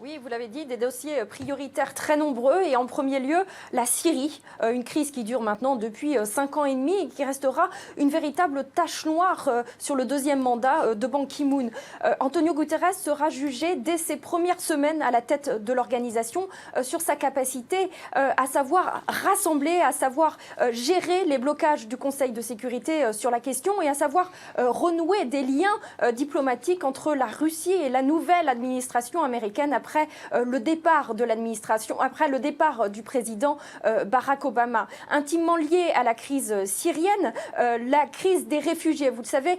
Oui, vous l'avez dit, des dossiers prioritaires très nombreux et en premier lieu, la Syrie, une crise qui dure maintenant depuis 5 ans et demi et qui restera une véritable tache noire sur le deuxième mandat de Ban Ki-moon. Antonio Guterres sera jugé dès ses premières semaines à la tête de l'organisation sur sa capacité à savoir rassembler, à savoir gérer les blocages du Conseil de sécurité sur la question et à savoir renouer des liens diplomatiques entre la Russie et la nouvelle administration américaine après le départ de l'administration, après le départ du président Barack Obama. Intimement lié à la crise syrienne, la crise des réfugiés. Vous le savez,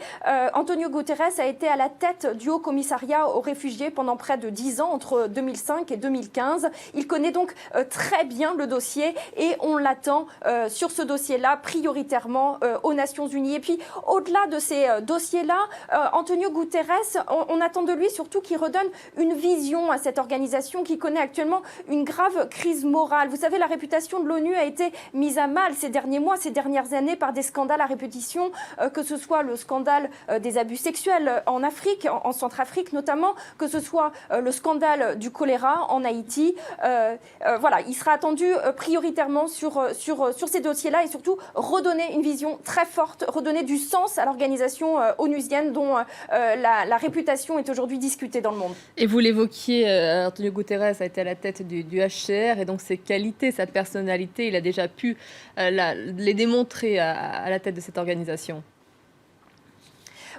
Antonio Guterres a été à la tête du Haut Commissariat aux réfugiés pendant près de 10 ans, entre 2005 et 2015. Il connaît donc très bien le dossier et on l'attend sur ce dossier-là prioritairement aux Nations Unies. Et puis, au-delà de ces dossiers-là, Antonio Guterres, on attend de lui surtout qu'il redonne une vision à cette organisation qui connaît actuellement une grave crise morale. Vous savez, la réputation de l'ONU a été mise à mal ces derniers mois, ces dernières années par des scandales à répétition, que ce soit le scandale des abus sexuels en Afrique, en Centrafrique notamment, que ce soit le scandale du choléra en Haïti. Voilà, il sera attendu prioritairement sur ces dossiers-là et surtout redonner une vision très forte, redonner du sens à l'organisation onusienne dont la réputation est aujourd'hui discutée dans le monde. Et vous l'évoquiez, Antonio Guterres a été à la tête du HCR et donc ses qualités, sa personnalité, il a déjà pu les démontrer à la tête de cette organisation.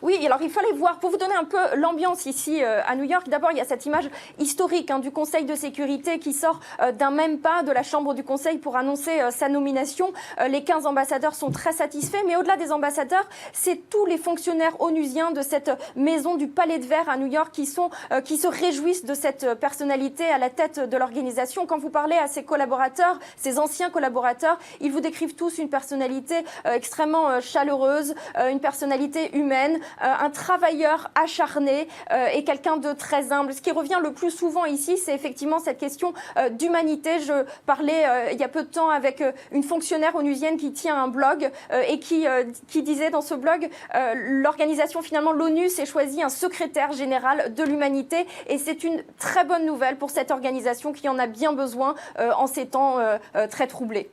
Oui, alors il fallait voir, pour vous donner un peu l'ambiance ici à New York, d'abord il y a cette image historique du Conseil de sécurité qui sort d'un même pas de la Chambre du Conseil pour annoncer sa nomination. Les 15 ambassadeurs sont très satisfaits, mais au-delà des ambassadeurs, c'est tous les fonctionnaires onusiens de cette maison du Palais de Verre à New York qui se réjouissent de cette personnalité à la tête de l'organisation. Quand vous parlez à ses collaborateurs, ses anciens collaborateurs, ils vous décrivent tous une personnalité extrêmement chaleureuse, une personnalité humaine, un travailleur acharné et quelqu'un de très humble. Ce qui revient le plus souvent ici, c'est effectivement cette question d'humanité. Je parlais il y a peu de temps avec une fonctionnaire onusienne qui tient un blog et qui disait dans ce blog l'organisation, finalement l'ONU s'est choisi un secrétaire général de l'humanité et c'est une très bonne nouvelle pour cette organisation qui en a bien besoin en ces temps très troublés.